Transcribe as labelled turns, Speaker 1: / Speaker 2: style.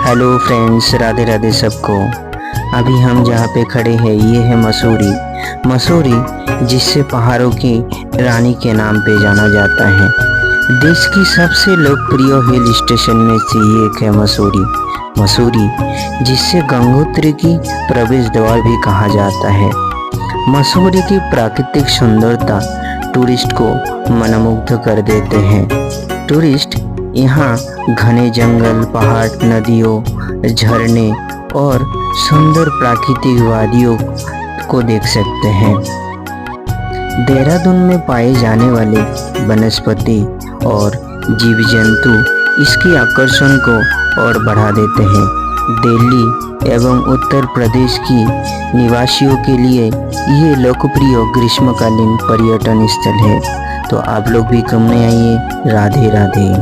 Speaker 1: Hello friends, Radhe Radhe सबको। अभी हम जहाँ पे खड़े हैं ये है मसूरी। मसूरी जिससे पहाड़ों की रानी के नाम पे जाना जाता है। देश की सबसे लोकप्रिय हिल स्टेशन में से एक है मसूरी। मसूरी जिससे गंगोत्री की प्रवेश द्वार भी कहा जाता है। मसूरी की प्राकृतिक सुंदरता टूरिस्ट को मनमुग्ध कर देते हैं। टूरिस्ट यहाँ घने जंगल, पहाड़, नदियों, झरने और सुंदर प्राकृतिक वादियों को देख सकते हैं। देहरादून में पाए जाने वाले वनस्पति और जीव जंतु इसके आकर्षण को और बढ़ा देते हैं। दिल्ली एवं उत्तर प्रदेश की निवासियों के लिए ये लोकप्रिय ग्रीष्मकालीन पर्यटन स्थल है। तो आप लोग भी घूमने आइए। राधे राधे।